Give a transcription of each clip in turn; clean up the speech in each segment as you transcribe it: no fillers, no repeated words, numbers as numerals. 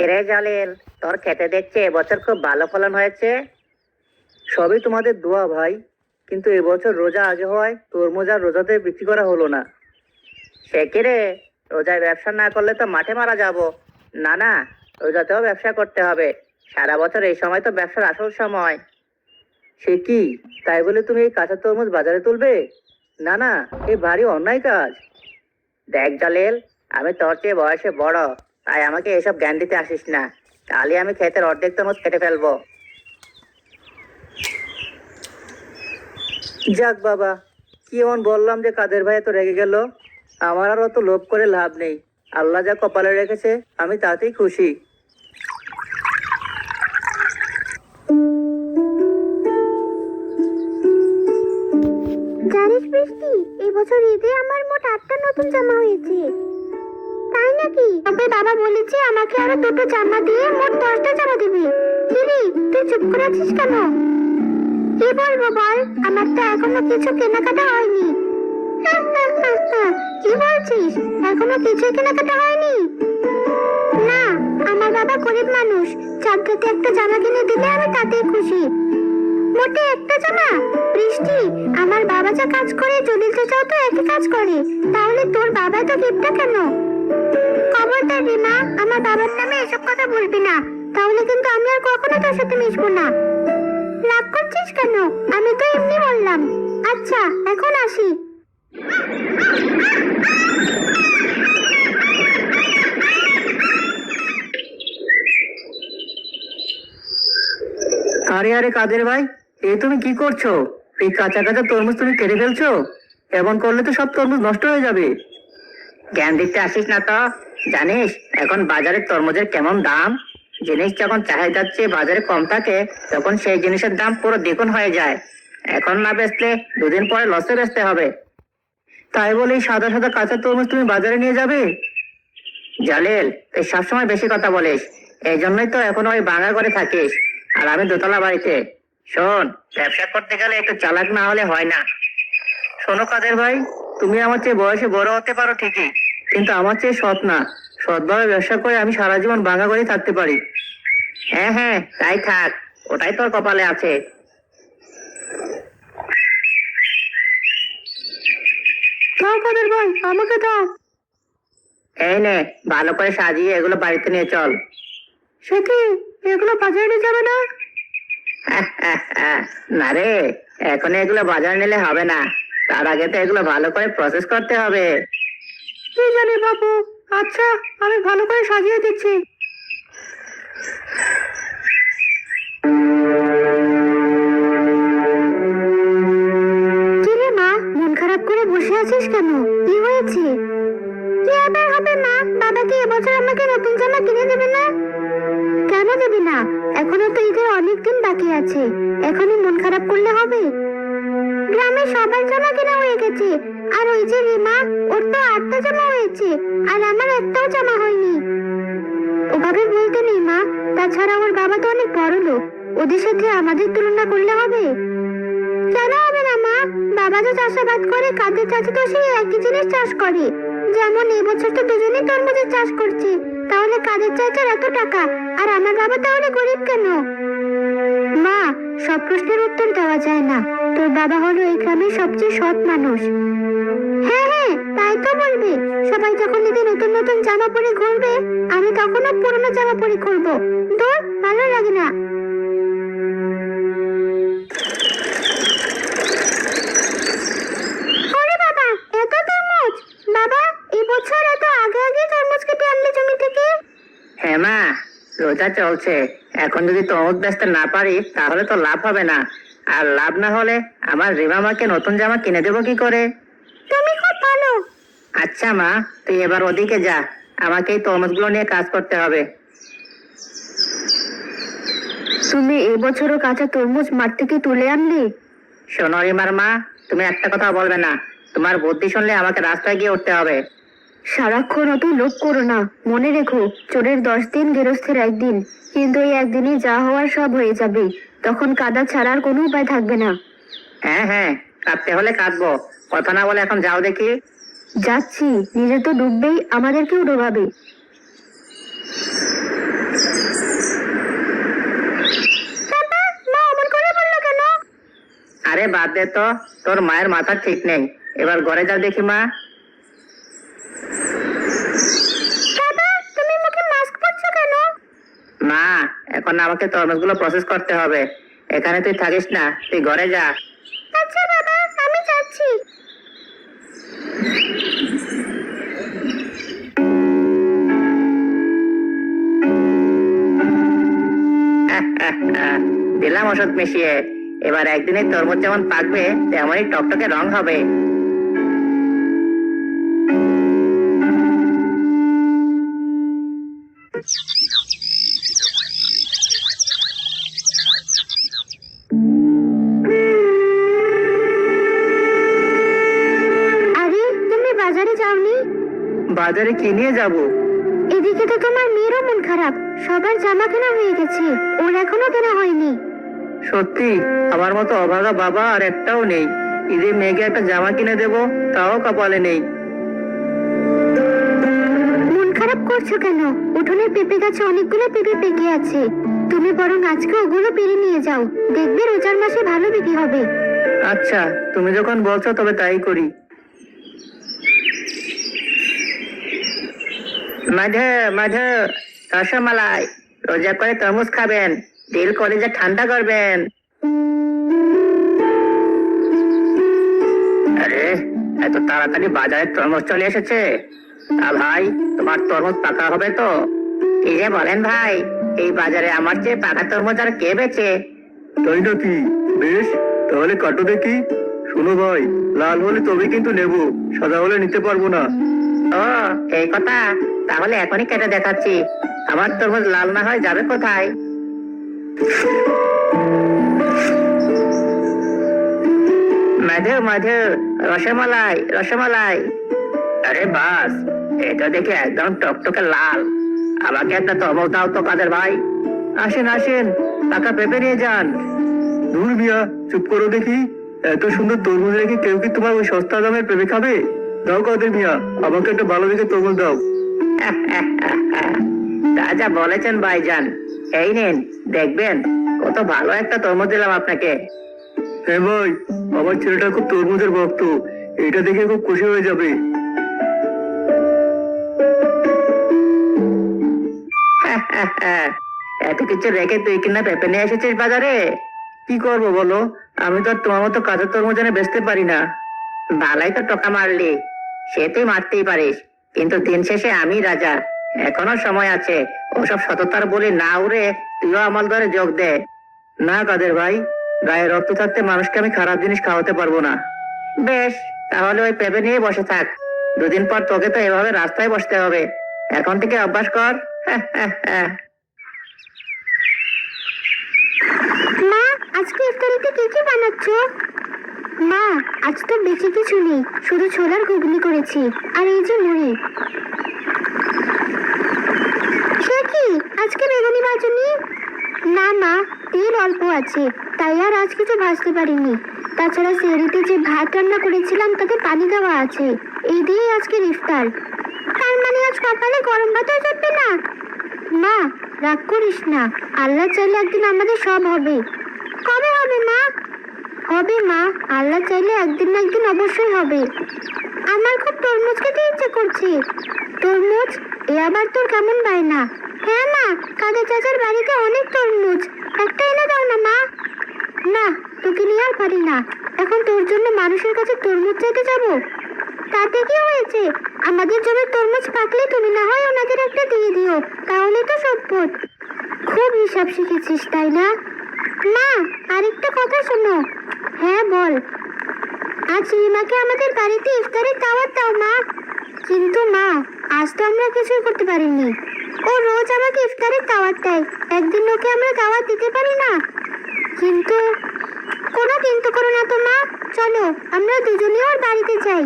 এরে জালিল, তোর খেতে দেখছে এবছর খুব ভালো ফলন হয়েছে। সবই তোমাদের দোয়া ভাই, কিন্তু এবছর রোজা আগে হওয়ায় তরমুজ আর রোজাতে বিক্রি করা হলো না। সে কি রে, রোজায় ব্যবসা না করলে তো মাঠে মারা যাব। না না, রোজাতেও ব্যবসা করতে হবে। সারা বছর এই সময় তো ব্যবসার আসল সময়। সে কি, তাই বলে তুমি এই কাঁচা তরমুজ বাজারে তুলবে? না না, এই ভারী অন্যায় কাজ। দেখ জালিল, আমি তোর চেয়ে বয়সে বড়, তাই আমাকে এসব জ্ঞান দিতে আসিস না। কালই আমি ক্ষেতের অর্ধেক তরমুজ কেটে ফেলবো। যাক বাবা, কি এমন বললাম যে কাদের ভাই এত রেগে গেল? আমার আর অত লোভ করে লাভ নেই। আল্লাহ যা কপালে রেখেছে আমি তাতেই খুশি। জানিস বৃষ্টি, এই বছর ঈদে আমার মোট 8টা নতুন জামা হয়েছে। তাই নাকি? তবে বাবা বলেছে আমাকে আরো 2টো জামা দিয়ে মোট 10টা জামা দিবে। কিরে, তুই চুপ করে আছিস কেন? কি বলবো বল, আমার তো এখনো কিছু কেনাকাটা হয়নি। কি বলছিস, এখনো কিছু কেনাকাটা হয়নি? না, আমার বাবা গরিব মানুষ, চাঁদরাতে একটা জামা কিনে দিলে আমি তাতেই খুশি। মোটে একটা জামা? বৃষ্টি, আমার বাবা যা কাজ করে জলিল চাচাও তো একই কাজ করে, তাহলে তোর বাবা তো গিফটটা কেন? খবরদার রিমা, আমার বাবার নামে এসব কথা বলবি না, তাহলে কিন্তু আমি আর কখনো তোর সাথে মিশবো না। রাগ করছিস কেন? আমি তো এমনি বললাম। আচ্ছা, এখন আসি। আরে আরে কাদের ভাই, এই তুমি কি করছো? এই কাঁচা কাঁচা তরমুজ তুমি কেটে ফেলছো? এমন করলে তো সব তরমুজ নষ্ট হয়ে যাবে। জ্ঞান দিতে আসিস না তো। জানিস এখন বাজারে তরমুজের কেমন দাম? জিনিস যখন চাহিদার চেয়ে বাজারে কম থাকে, তখন সেই জিনিসের দাম পুরো দ্বিগুণ হয়ে যায়। এখন না বেচলে 2 দিন পরে লসে বেচতে হবে। তাই বলে এই সাদা সাদা কাঁচা তরমুজ তুমি বাজারে নিয়ে যাবে? জালিল, তুই সবসময় বেশি কথা বলিস। এই জন্যই তো এখন ওই ভাঙা করে থাকিস, আর আমি দোতলা বাড়িতে। শোন, ব্যবসা করতে গেলে একটু চালাক না হলে হয় না। শোনো কাদের ভাই, তুমি আমার চেয়ে বয়সে বড় হতে পারো ঠিকই, কিন্তু আমার চেয়ে সৎ না। সৎভাবে ব্যবসা করে আমি সারা জীবন ভাঙা করে থাকতে পারি। হ্যাঁ হ্যাঁ, তাই থাক, ওটাই তোর কপালে আছে। দাও কাদের ভাই, আমাকে দাও। এই নে, ভালো করে সাজিয়ে এগুলো বাড়িতে নিয়ে চল। সে কি, এগুলো বাজারে নিয়ে যাবে না? না রে, এখন এগুলো বাজারে নিলে হবে না। তার আগে তো এগুলো ভালো করে প্রসেস করতে হবে। কি জানি বাবু। আচ্ছা, আমি ভালো করে সাজিয়ে দিচ্ছি। কিরে মা, মন খারাপ করে বসে আছিস কেন? কি হয়েছে? কি আবার হবে মা, বাবা কি এবছর আমাকে নতুন জামা কিনে দেবে না? কেন দেবে না? এখনো তো ঈদের অনেক দিন বাকি আছে, এখনই মন খারাপ করলে হবে? গ্রামে সবার জামা কেনা হয়ে গেছে, আর ওই যে রিমা, ওর তো 8টা জামা হয়েছে, আর আমার একটাও জামা হয়নি। ওভাবে বলতে নেই মা, তাছাড়া ওর বাবা তো অনেক বড় লোক, ওদের সাথে আমাদের তুলনা করলে হবে? কেন হবে না মা, বাবা তো চাষাবাদ করে, কাদের চাচা তো সেই একই জিনিস চাষ করে। যেমন এবছর তো দুজনেই তরমুজের চাষ করছে, তাহলে কাদের চাচার এত টাকা, আর আমার বাবা তাহলে গরিব কেন? মা, সব প্রশ্নের উত্তর দেওয়া যায় না, তোর বাবা হলো এই গ্রামের সবচেয়ে সৎ মানুষ। হ্যাঁ হ্যাঁ, তাই তো বলবে। সবাই যখন ঈদে নতুন নতুন জামা পরে ঘুরবে, আমি তখনও পুরনো জামা পরে ঘুরবো। দূর, ভালো লাগে না। ওরে বাবা, এত তরমুজ! বাবা, এই বছর এত আগে আগে তরমুজ কেটে আনলে জমি থেকে? হ্যাঁ মা, রোজা চলছে। এখন যদি তরমুজ বেচতে না পারি তাহলে তো লাভ হবে না। আর লাভ না হলে আমার রিমা মাকে নতুন জামা কিনে দেবো কি করে? তুমি খুব ভালো। আচ্ছা মা, তুই এবার ওদিকে যা, আমাকে এই তরমুজগুলো নিয়ে কাজ করতে হবে। তুমি এবছরও কাঁচা তরমুজ মাঠ থেকে তুলে আনলে? শোনো রিমার মা, তুমি একটা কথা বলবে না। তোমার বুদ্ধি শুনলে আমাকে রাস্তায় গিয়ে উঠতে হবে। সারাক্ষণ অত লোভ করো না, মনে রেখো, চোরের 10 দিন, গেরস্থের 1 দিন। কিন্তু এই একদিনই যা হওয়ার সব হয়ে যাবে, তখন কাদা ছাড়ার কোনো উপায় থাকবে না। হ্যাঁ হ্যাঁ, কাঁদতে হলে কাঁদবো। কথা না বলে এখন যাও দেখি। যাচ্ছি, নিজে তো ডুববেই, আমাদেরকেও ডোবাবে। আরে বাদ দে তো, তোর মায়ের মাথা ঠিক নেই। এবার ঘরে যাও দেখি মা। বাবা, তুমি মুখে মাস্ক পরছো কেন? মা, এখন আমাকে তরমুজগুলো প্রসেস করতে হবে। এখানে তুই থাকিস না, তুই ঘরে যা। আচ্ছা বাবা, আমি যাচ্ছি। দিলাম ওষুধ মিশিয়ে। এবার একদিনে তরমুজ যেমন পাকবে তেমনই টকটকে রং হবে। আরে, তুমি বাজারে যাওনি? বাজারে কি নিয়ে যাব? এদিকে তো তোমার মেয়েরও মন খারাপ। সবার জামা কেনা হয়ে গেছে, ওর এখনো কেনা হয়নি। সত্যি, আমার মতো অভাগা বাবা আর একটাও নেই। ঈদে মেয়েকে একটা জামা কিনে দেবো, তাও কপালে নেই। মন খারাপ করছো কেন? উঠোনের পেঁপে গাছে অনেকগুলো পেঁপে পেকে আছে। তুমি বরং আজকে ওগুলো পেরে নিয়ে যাও, দেখবে রোজার মাসে ভালো বিক্রি হবে। আচ্ছা, তুমি যখন বলছো তবে তাই করি। মাধু, মাধু, রসমালাই, রোজা করে তরমুজ খাবেন, দিল কলিজা ঠান্ডা করবেন। আরে, এত তাড়াতাড়ি বাজারে তরমুজ চলে এসেছে। ভাই, তোমার তরমুজ পাকা হবে তো? কি যে বলেন ভাই, এই বাজারে আমার চেয়ে পাকা তরমুজ আর কে বেচে? তাই নাকি? বেশ, তাহলে কাটো দেখি। শোনো ভাই, লাল হলে তবে কিন্তু নেব, সাদা হলে নিতে পারবো না। ও, এই কথা। তাহলে এখনই কেটে দেখাচ্ছি। আমার তরমুজ লাল না হয় যাবে কোথায়? মাধু, মাধু, রসমালাই, রসমালাই। আরে বাস, এটা দেখে একদম টকটকে লাল। আমাকে একটা তরমুজ দাও তো কাদের ভাই। আসেন আসেন, টাকা পেপে নিয়ে যান। ধুর মিয়া, চুপ করো দেখি। এত সুন্দর তরমুজ রেখে কেউ কি তোমার ওই সস্তা দামের পেঁপে খাবে? দাও কাদের মিয়া, আমাকে একটা ভালো দেখে তরমুজ দাও। তা যা বলেছেন ভাইজান। এই নিন, দেখবেন কত ভালো একটা তরমুজ দিলাম আপনাকে। হ্যাঁ ভাই, আমার ছেলেটা খুব তরমুজের ভক্ত, এটা দেখে খুব খুশি হয়ে যাবে। এত কিছু রেখে তুই কিনা পেঁপে নিয়ে এসেছিস বাজারে? কি করবো বলো, আমি তো আর তোমার মতো কাঁচা তরমুজ এনে বেচতে পারি না। ভালাই তো টোকা মারলি, সে তুই মারতেই পারিস, কিন্তু দিন শেষে আমি রাজা। এখনো সময় আছে। ওসব সততার বলি না উড়ে তুইও আমার দরে যোগ দে। না কাদের ভাই, গায়ে রক্ত থাকতে মানুষকে আমি খারাপ জিনিস খাওয়াতে পারবো না। বেশ, তাহলে ওই পেঁপে নিয়ে বসে থাক। দুদিন পর তোকে তো এভাবে রাস্তায় বসতে হবে। এখন থেকে অভ্যাস কর। মা, আজকে ইফতারিতে কি কি বানাচ্ছো? মা, আজ তো বেশি কিছু নেই, শুধু ছোলার ঘুগনি করেছি আর এই যে মুড়ি। সে কি, আজকে বেগুনি ভাজনি? না মা, তেল অল্প আছে, তাই আর আজ কিছু ভাজতে পারিনি। তাছাড়া সেহরিতে যে ভাত রান্না করেছিলাম তাতে পানি দেওয়া আছে, এই দিয়েই আজকের ইফতার। তার মানে আজ সকালে গরম ভাতও চলবে না? মা, রাগ করিস না, আল্লাহ চাইলে একদিন আমাদের সব হবে। কবে হবে মা? হবে মা, আল্লাহ চাইলে একদিন না একদিন অবশ্যই হবে। আমার খুব তরমুজ খেতে ইচ্ছে করছে। তরমুজ? এ আবার তোর কেমন বায়না? হ্যাঁ মা, কাদের চাচার বাড়িতে অনেক তরমুজ, একটা এনে দাও না মা। না, তোকে নিয়ে আর পারি না। এখন তোর জন্য মানুষের কাছে তরমুজ চাইতে যাব? তাতে কি হয়েছে? আমাদের জমির তরমুজ পাকলে তুমি না হয় ওনাদের একটা দিয়ে দিও, তাহলে তো সম্পদ। খুব হিসাব শিখেছিস তাই না? মা, আরেকটা কথা শোনো। হ্যাঁ বল। আজ রিমাকে আমাদের বাড়িতে ইফতারের দাওয়াত দাও মা। কিন্তু মা, আজ তো আমরা কিছুই করতে পারিনি। ও রোজ আমাকে ইফতারের দাওয়াত দেয়, একদিন ওকে আমরা দাওয়াত দিতে পারি না? কিন্তু কোনো কিন্তু করো না তো মা, চলো আমরা দুজনে ওর বাড়িতে যাই।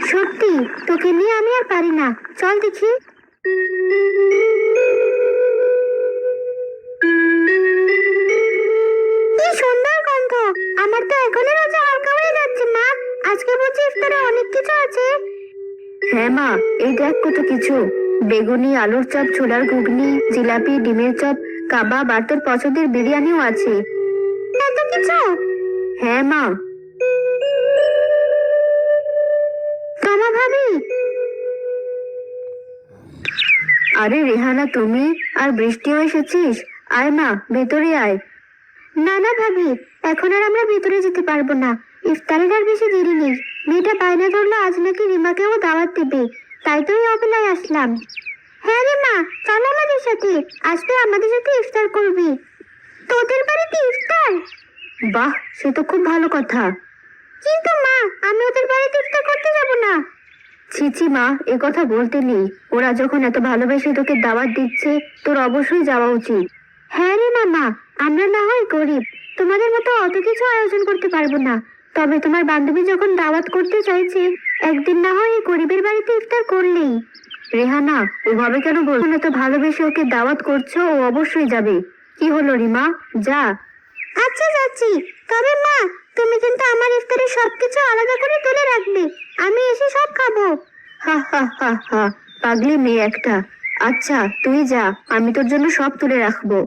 সত্যি, তোকে নিয়ে আমি আর পারি না, চল দেখি। কি সুন্দর গন্ধ! আমার তো এখনই রোজা হালকা হয়ে যাচ্ছে মা। আজকে বুঝি ইফতারে অনেক কিছু আছে। হ্যাঁ মা, এই দেখ কত কিছু। বেগুনি, আলুর চপ, ছোলার ঘুগনি, জিলাপি, ডিমের চপ, কাবাব আর তোর পছন্দের বিরিয়ানিও আছে। এত কিছু? হ্যাঁ মা। তোমা ভাবি। আরে রেহানা, তুমি আর বৃষ্টিও এসেছিস? আয় মা, ভেতরে আয়। না না ভাবি, এখন আর আমরা ভেতরে যেতে পারবো না। ইফতারের আর বেশি দেরি নেই। মেয়েটা বায়না ধরলো আজ নাকি রিমাকেও দাওয়াত দেবে, তাই তো এই অবেলায় আসলাম। হ্যাঁ রে মা, চল আমাদের সাথে। আজকে আমাদের সাথে ইফতার করবি। তোদের বাড়িতে ইফতার? বাহ, সে তো খুব ভালো কথা। কিন্তু মা, আমি ওদের বাড়িতে ইফতার করতে যাব না। ছিছি মা, এ কথা বলতে নেই। ওরা যখন এত ভালোবেসে তোকে দাওয়াত দিচ্ছে, তোর অবশ্যই যাওয়া উচিত। হ্যাঁ রে মামা, আমরা না হয় গরিব, তোমাদের মতো অত কিছু আয়োজন করতে পারবো না। তবে তোমার বান্ধবী যখন দাওয়াত করতে চাইছে, একদিন না হয় এই গরিবের বাড়িতে ইফতার করলেই। রেহানা, ওভাবে কেন বলছো? এত ভালোবেসে ওকে দাওয়াত করছো, ও অবশ্যই যাবে। কি হলো রিমা, যা। আচ্ছা যাচ্ছি, তবে মা তুমি কিন্তু আমার ইফতারের সবকিছু আলাদা করে তুলে রাখবে। আমি এসে সব খাবো। হা হা হা হা, পাগলি মেয়ে একটা। আচ্ছা তুই যা, আমি তোর জন্য সব তুলে রাখবো।